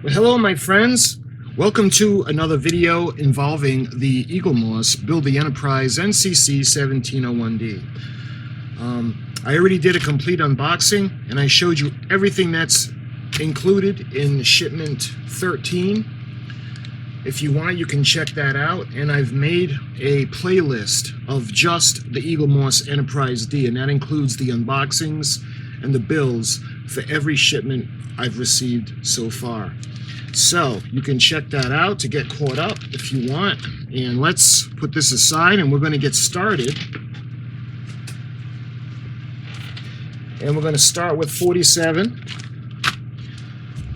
Well, hello, my friends. Welcome to another video involving the Eaglemoss Build the Enterprise NCC-1701-D. I already did a complete unboxing, and I showed you everything that's included in shipment 13. If you want, you can check that out, and I've made a playlist of just the Eaglemoss Enterprise D, and that includes the unboxings and the bills for every shipment I've received so far. So you can check that out to get caught up if you want. And let's put this aside and we're going to get started. And we're going to start with 47.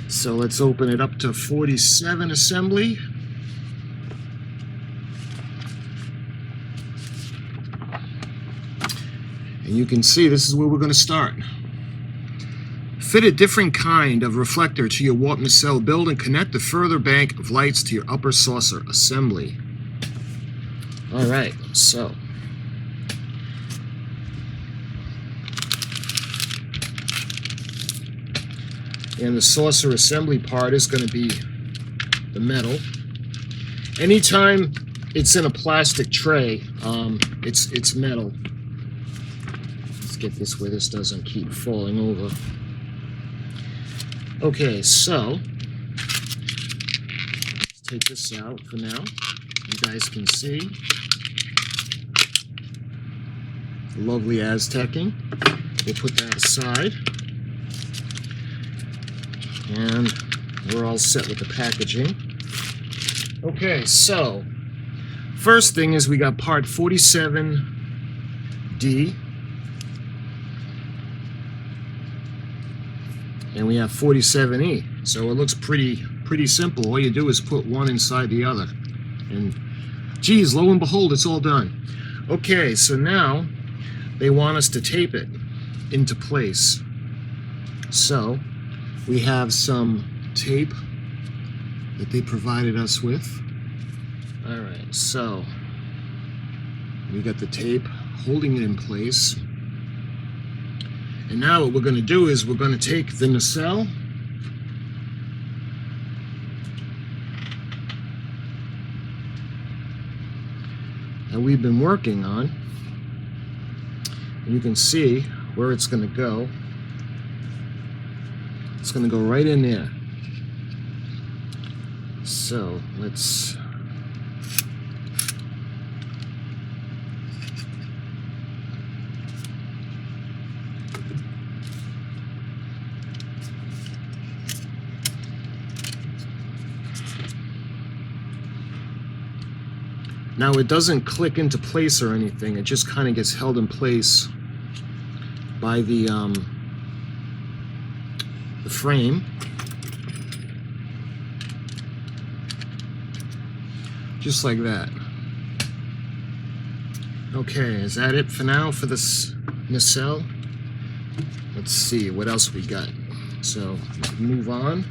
So let's open it up to 47 assembly. And you can see this is where we're going to start. Fit a different kind of reflector to your warp nacelle build and connect the further bank of lights to your upper saucer assembly. Alright, so and the saucer assembly part is going to be the metal. Anytime it's in a plastic tray, it's metal. Let's get this where this doesn't keep falling over. Okay, so let's take this out for now. You guys can see the lovely Aztecing. We'll put that aside. And we're all set with the packaging. Okay, so first thing is we got part 47D. And we have 47E. So it looks pretty simple. All you do is put one inside the other. And geez, lo and behold, it's all done. Okay, so now they want us to tape it into place. So we have some tape that they provided us with. Alright, so we got the tape holding it in place. And now what we're going to do is we're going to take the nacelle that we've been working on. And you can see where it's going to go. It's going to go right in there. So let's now, it doesn't click into place or anything. It just kind of gets held in place by the frame. Just like that. Okay, is that it for now for this nacelle? Let's see what else we got. So, move on.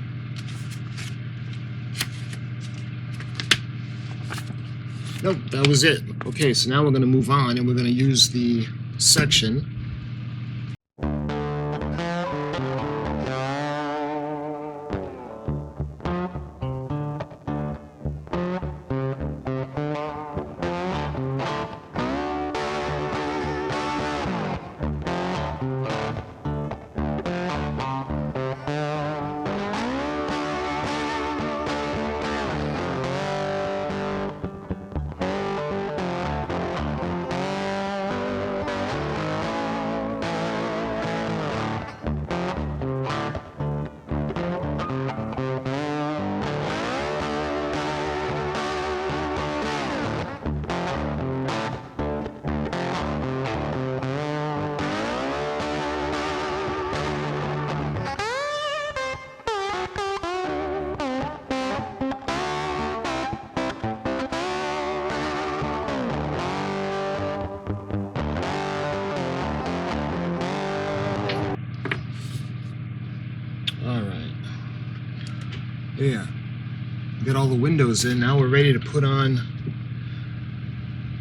Nope, that was it. Okay, so now we're going to move on and we're going to use the section. There. Got all the windows in. Now we're ready to put on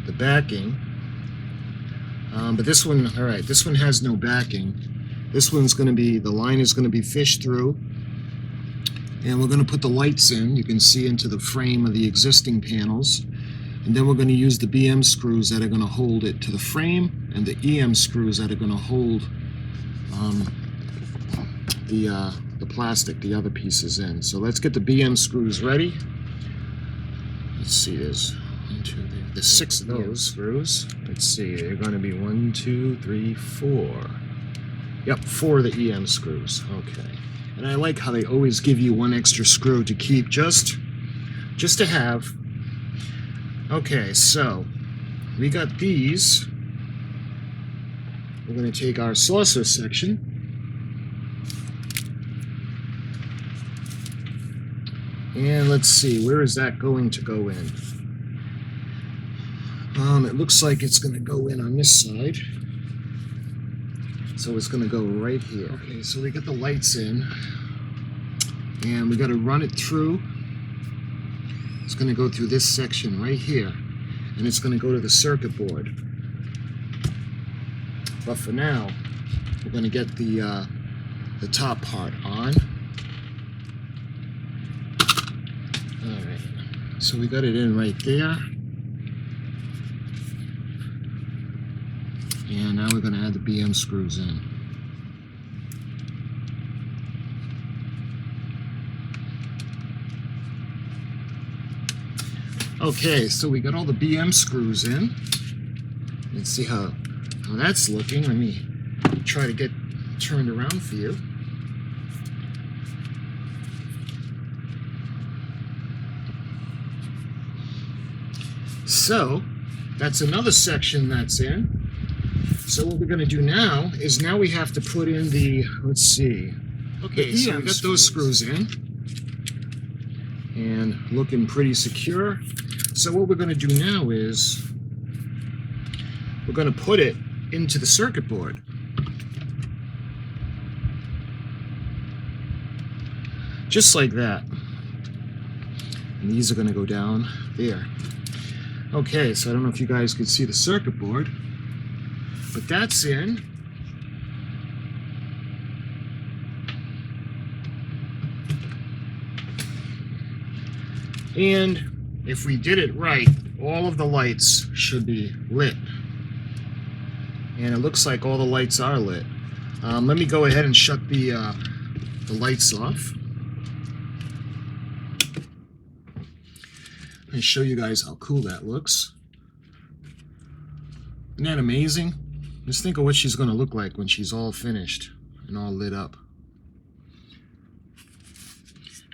the backing. But this one, all right, this one has no backing. This one's going to be, the line is going to be fished through. And we're going to put the lights in. You can see into the frame of the existing panels. And then we're going to use the BM screws that are going to hold it to the frame, and the EM screws that are going to hold the plastic, the other pieces in. So let's get the BM screws ready. Let's see, there's 1, 2, 3, there's 6 of those screws. Let's see, they're going to be 1, 2, 3, 4. Yep, 4 of the EM screws. Okay. And I like how they always give you 1 extra screw to keep just to have. Okay, so we got these. We're going to take our saucer section. And let's see, where is that going to go in? It looks like it's going to go in on this side. So it's going to go right here. Okay, so we got the lights in. And we got to run it through. It's going to go through this section right here. And it's going to go to the circuit board. But for now, we're going to get the top part on. Alright, so we got it in right there. And now we're going to add the BM screws in. Okay, so we got all the BM screws in. Let's see how that's looking. Let me try to get turned around for you. So that's another section that's in. So what we're going to do now is we have to put in the, let's see. Okay, so we got those screws in. And looking pretty secure. So what we're going to do now is we're going to put it into the circuit board. Just like that. And these are going to go down there. Okay, so I don't know if you guys could see the circuit board, but that's in. And if we did it right, all of the lights should be lit. And it looks like all the lights are lit. Let me go ahead and shut the lights off. Let me show you guys how cool that looks. Isn't that amazing? Just think of what she's going to look like when she's all finished and all lit up.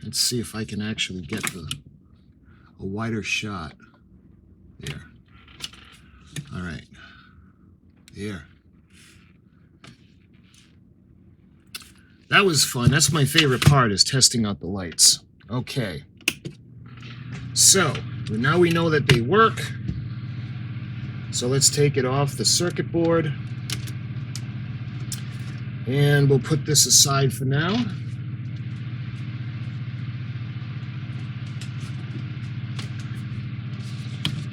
Let's see if I can actually get a wider shot. There. All right. There. That was fun. That's my favorite part, is testing out the lights. Okay. So, now we know that they work. So let's take it off the circuit board. And we'll put this aside for now.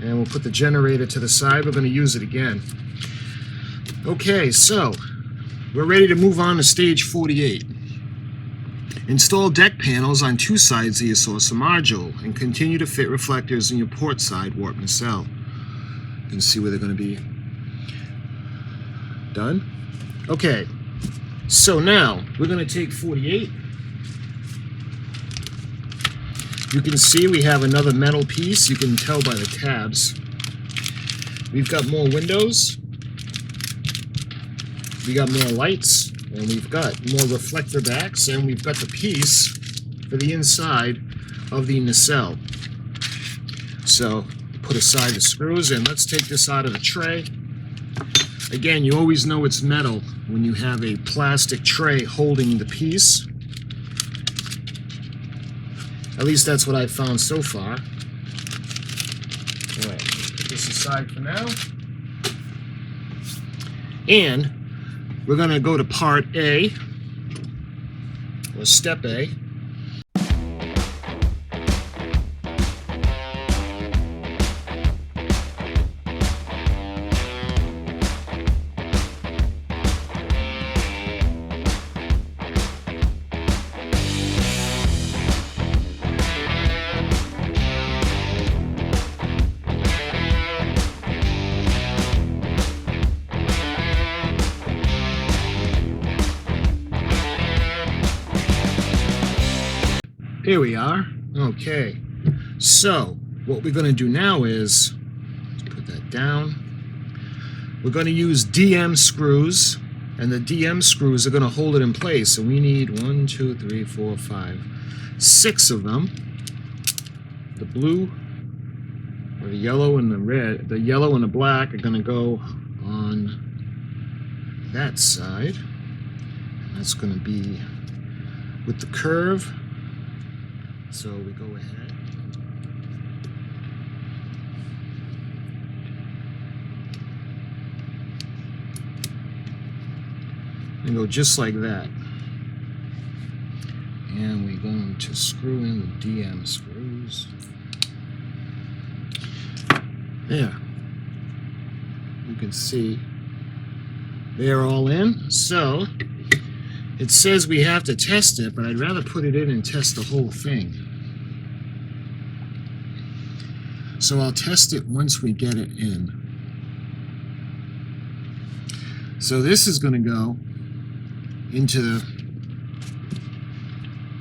And we'll put the generator to the side. We're going to use it again. Okay, so we're ready to move on to stage 48. Install deck panels on 2 sides of your saucer module and continue to fit reflectors in your port side warp nacelle. You can see where they're going to be. Done? Okay, so now we're going to take 48. You can see we have another metal piece. You can tell by the tabs. We've got more windows. We got more lights. And we've got more reflector backs. And we've got the piece for the inside of the nacelle. So put aside the screws and let's take this out of the tray. Again, you always know it's metal when you have a plastic tray holding the piece. At least that's what I've found so far. All right, put this aside for now. And we're going to go to part A, or step A. Here we are. Okay. So what we're going to do now is, let's put that down. We're going to use DM screws, and the DM screws are going to hold it in place. And we need 1, 2, 3, 4, 5, 6 of them. The blue, or the yellow and the red, the yellow and the black are going to go on that side. And that's going to be with the curve. So we go ahead. And go just like that. And we're going to screw in the DM screws. There. You can see they're all in. So it says we have to test it, but I'd rather put it in and test the whole thing. So I'll test it once we get it in. So this is going to go into the,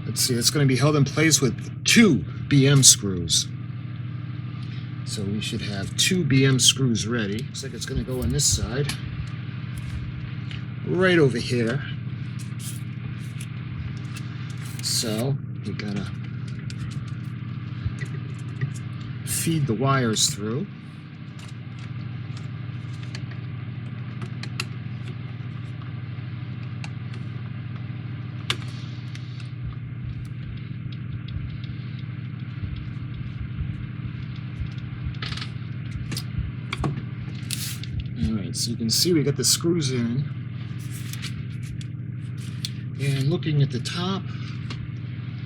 let's see, it's going to be held in place with 2 BM screws. So we should have 2 BM screws ready. Looks like it's going to go on this side, right over here. So we gotta feed the wires through. Alright, so you can see we got the screws in. And looking at the top,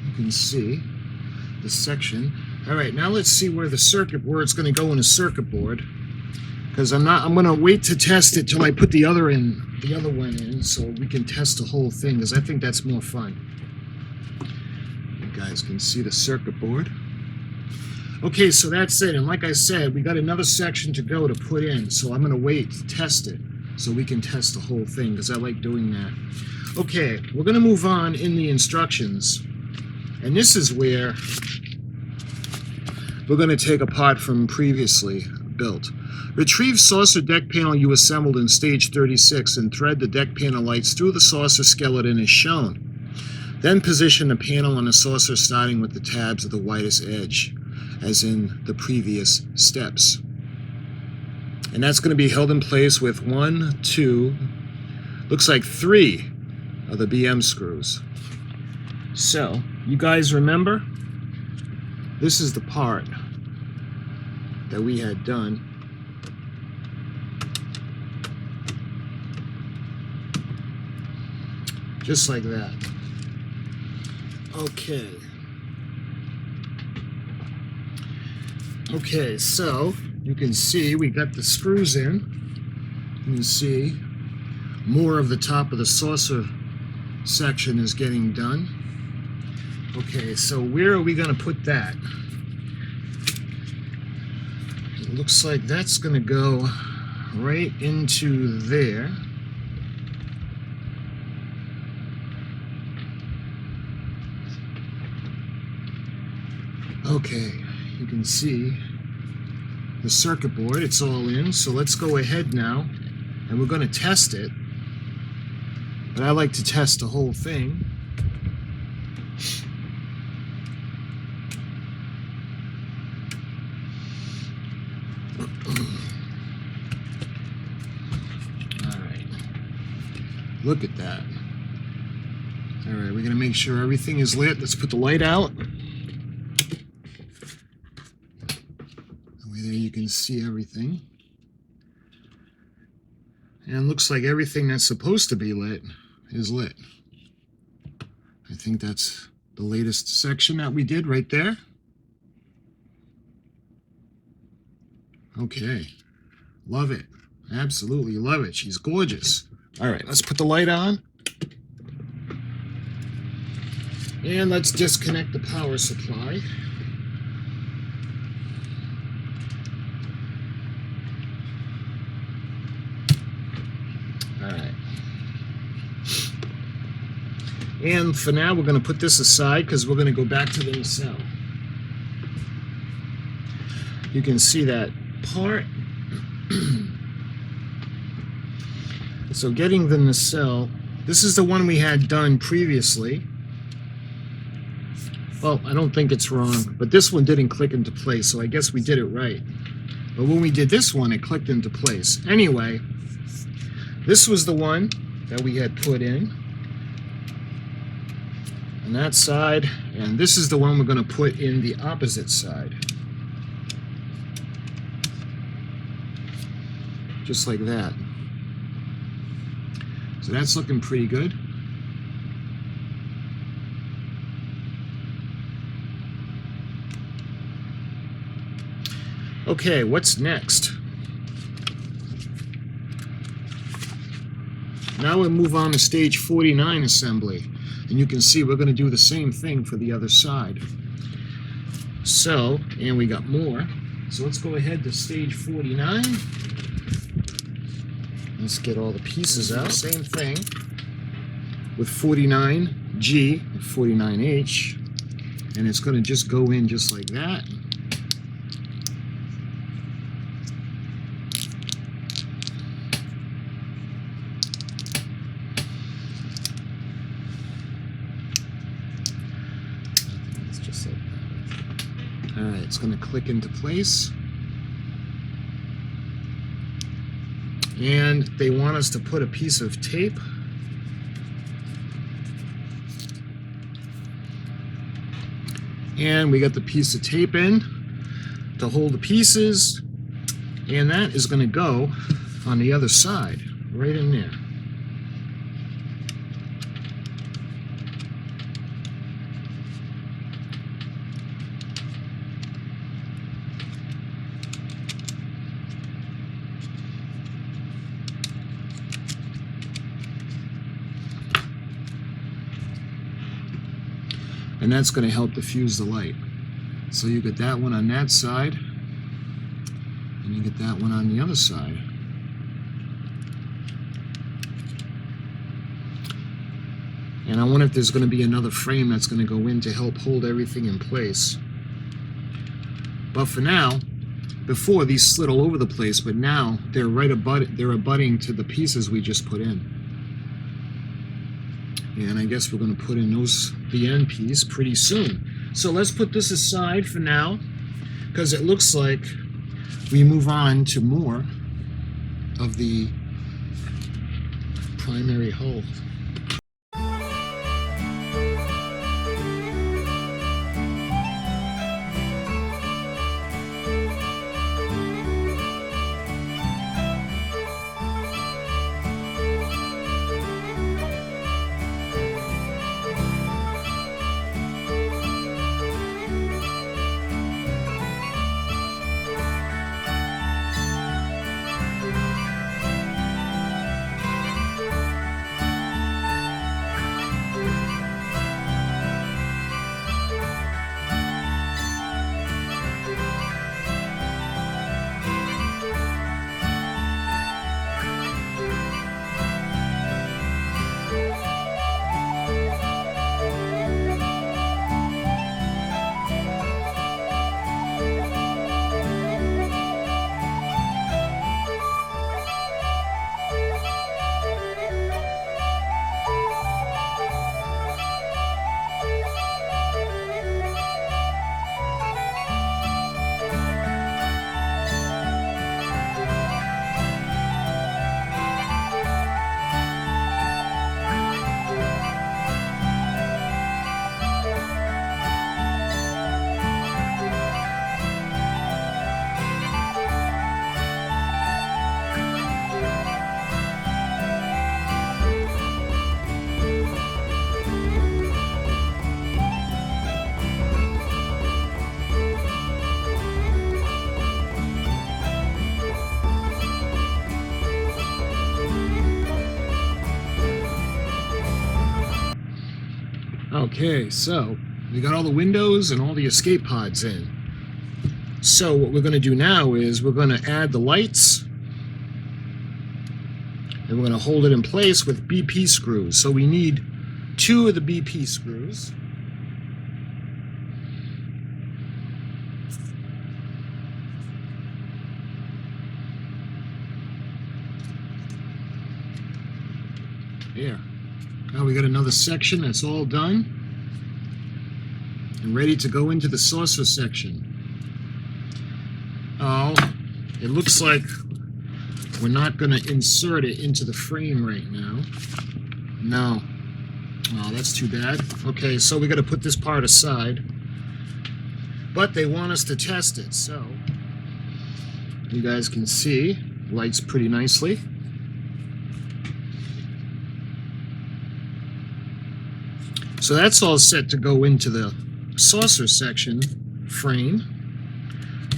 you can see the section. Alright, now let's see where the circuit, where it's going to go in a circuit board. Because I'm going to wait to test it till I put the other one in, so we can test the whole thing, because I think that's more fun. You guys can see the circuit board. Okay, so that's it. And like I said, we got another section to go to put in, so I'm going to wait to test it so we can test the whole thing, because I like doing that. Okay, we're going to move on in the instructions. And this is where we're going to take apart from previously built. Retrieve saucer deck panel you assembled in stage 36 and thread the deck panel lights through the saucer skeleton as shown. Then position the panel on the saucer starting with the tabs at the widest edge, as in the previous steps. And that's going to be held in place with 1, 2, looks like 3 of the BM screws. So, you guys remember? This is the part that we had done. Just like that. Okay. Okay, so you can see we got the screws in. You can see more of the top of the saucer section is getting done. Okay, so where are we going to put that? It looks like that's going to go right into there. Okay, you can see the circuit board, it's all in, so let's go ahead now and we're going to test it. But I like to test the whole thing. Alright, look at that. Alright, we're going to make sure everything is lit. Let's put the light out. There you can see everything. And looks like everything that's supposed to be lit is lit. I think that's the latest section that we did right there. Okay. Love it. Absolutely love it. She's gorgeous. All right, let's put the light on. And let's disconnect the power supply. And for now, we're going to put this aside because we're going to go back to the nacelle. You can see that part. So getting the nacelle, this is the one we had done previously. Well, I don't think it's wrong, but this one didn't click into place, so I guess we did it right. But when we did this one, it clicked into place. Anyway, this was the one that we had put in on that side, and this is the one we're going to put in the opposite side. Just like that. So that's looking pretty good. Okay, what's next? Now we'll move on to stage 49 assembly. And you can see we're going to do the same thing for the other side. So, and we got more. So let's go ahead to stage 49. Let's get all the pieces out. Same thing with 49G and 49H. And it's going to just go in just like that. Alright, it's going to click into place. And they want us to put a piece of tape. And we got the piece of tape in to hold the pieces. And that is going to go on the other side, right in there. And that's going to help diffuse the light. So you get that one on that side, and you get that one on the other side. And I wonder if there's going to be another frame that's going to go in to help hold everything in place. But for now, before these slid all over the place, but now they're abutting to the pieces we just put in. And I guess we're going to put in the end piece pretty soon. So let's put this aside for now, because it looks like we move on to more of the primary hull. Okay, so we got all the windows and all the escape pods in. So what we're going to do now is we're going to add the lights, and we're going to hold it in place with BP screws. So we need 2 of the BP screws. There. Now we got another section that's all done and ready to go into the saucer section. Oh, it looks like we're not going to insert it into the frame right now. No. Oh, that's too bad. Okay, so we got to put this part aside. But they want us to test it, so you guys can see, lights pretty nicely. So that's all set to go into the saucer section frame.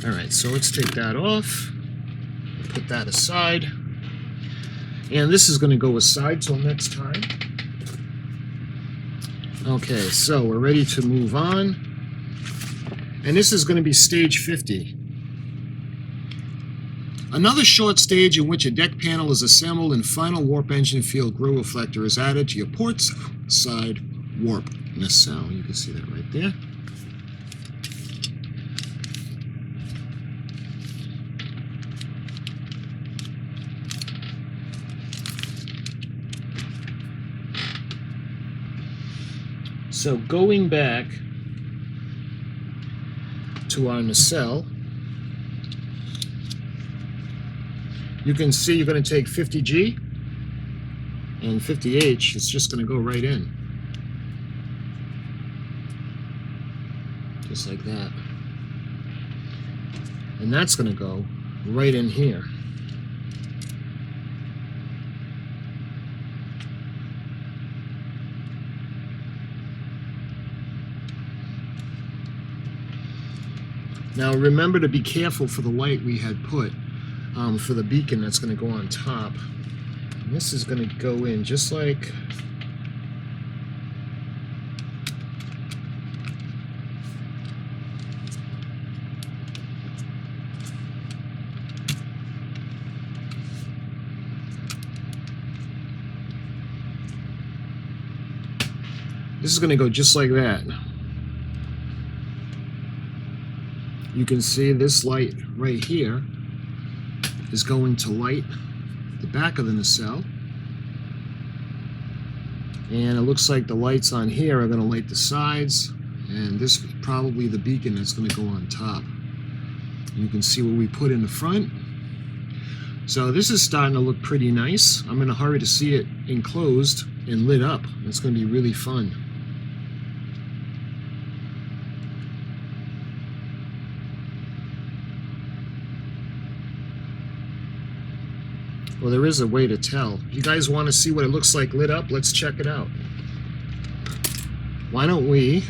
All right, so let's take that off, put that aside, and this is going to go aside till next time. Okay, so we're ready to move on, and this is going to be stage 50. Another short stage in which a deck panel is assembled and final warp engine field grill reflector is added to your port side warp nacelle. You can see that right there. So going back to our nacelle, you can see you're going to take 50G and 50H. It's just going to go right in. Just like that. And that's going to go right in here. Now remember to be careful for the light we had put for the beacon that's going to go on top. And this is going to go in just like this is going to go just like that. You can see this light right here is going to light the back of the nacelle, and it looks like the lights on here are going to light the sides, and this is probably the beacon that's going to go on top. You can see what we put in the front. So this is starting to look pretty nice. I'm in a hurry to see it enclosed and lit up. It's going to be really fun. Well, there is a way to tell. If you guys want to see what it looks like lit up, let's check it out. Why don't we...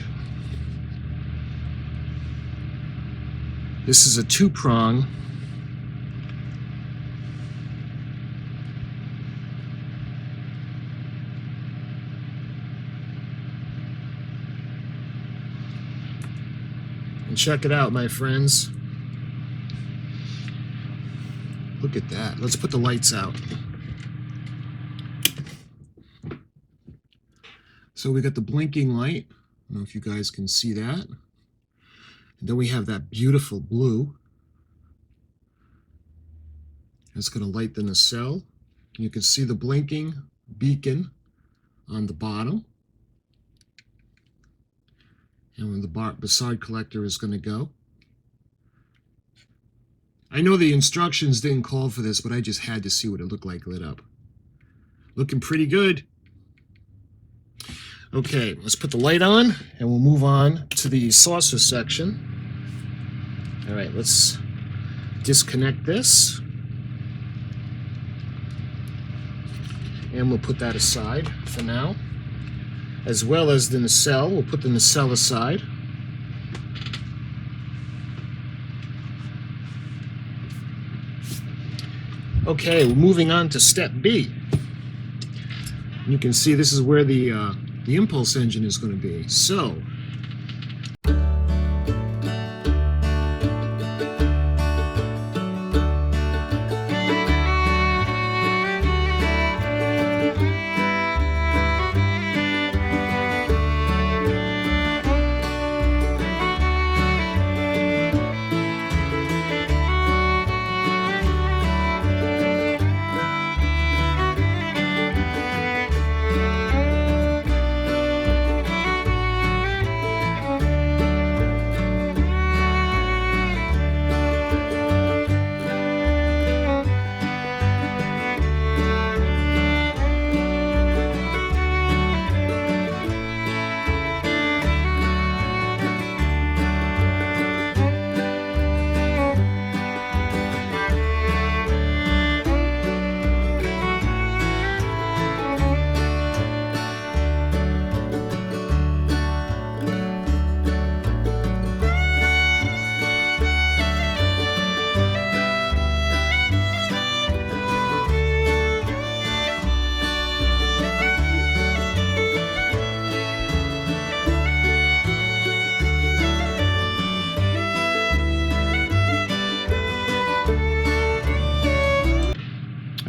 This is a 2-prong. And check it out, my friends. Look at that. Let's put the lights out. So we got the blinking light. I don't know if you guys can see that. And then we have that beautiful blue. It's going to light the nacelle. You can see the blinking beacon on the bottom. And when the side collector is going to go. I know the instructions didn't call for this, but I just had to see what it looked like lit up. Looking pretty good. Okay, let's put the light on, and we'll move on to the saucer section. All right, let's disconnect this. And we'll put that aside for now. As well as the nacelle, we'll put the nacelle aside. Okay, we're moving on to step B. You can see this is where the impulse engine is going to be. So,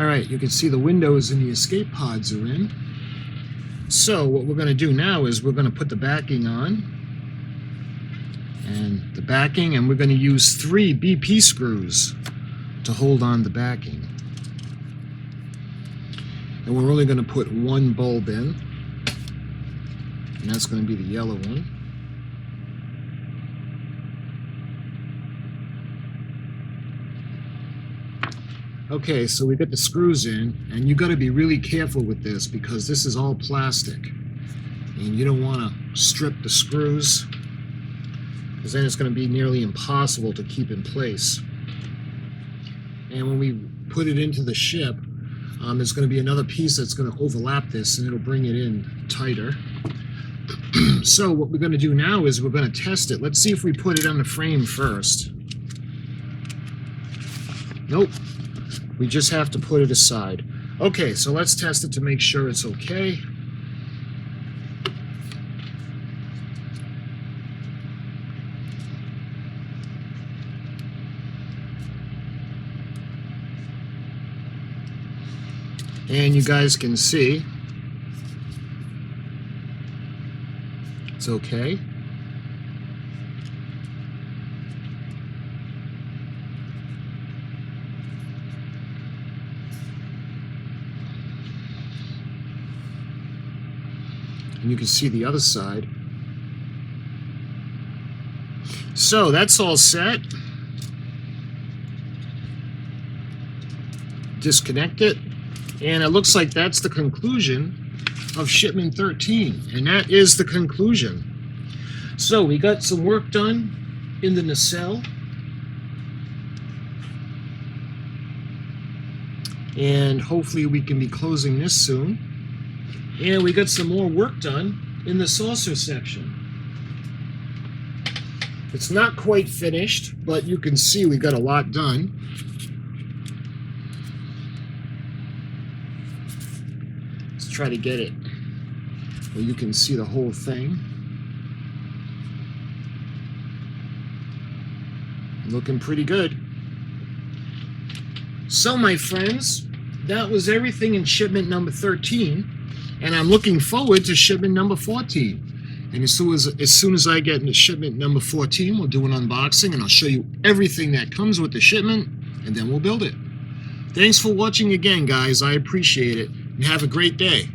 Alright, you can see the windows and the escape pods are in. So what we're going to do now is we're going to put the backing on. And the backing, and we're going to use 3 BP screws to hold on the backing. And we're only going to put 1 bulb in. And that's going to be the yellow one. Okay, so we got the screws in, and you got to be really careful with this because this is all plastic. And you don't want to strip the screws, because then it's going to be nearly impossible to keep in place. And when we put it into the ship, there's going to be another piece that's going to overlap this, and it'll bring it in tighter. So what we're going to do now is we're going to test it. Let's see if we put it on the frame first. Nope. We just have to put it aside. Okay, so let's test it to make sure it's okay. And you guys can see it's okay. And you can see the other side. So that's all set. Disconnect it. And it looks like that's the conclusion of shipment 13. And that is the conclusion. So we got some work done in the nacelle. And hopefully we can be closing this soon. And we got some more work done in the saucer section. It's not quite finished, but you can see we got a lot done. Let's try to get it where you can see the whole thing. Looking pretty good. So my friends, that was everything in shipment number 13. And I'm looking forward to shipment number 14. And as soon as I get into shipment number 14, we'll do an unboxing and I'll show you everything that comes with the shipment, and then we'll build it. Thanks for watching again, guys. I appreciate it. And have a great day.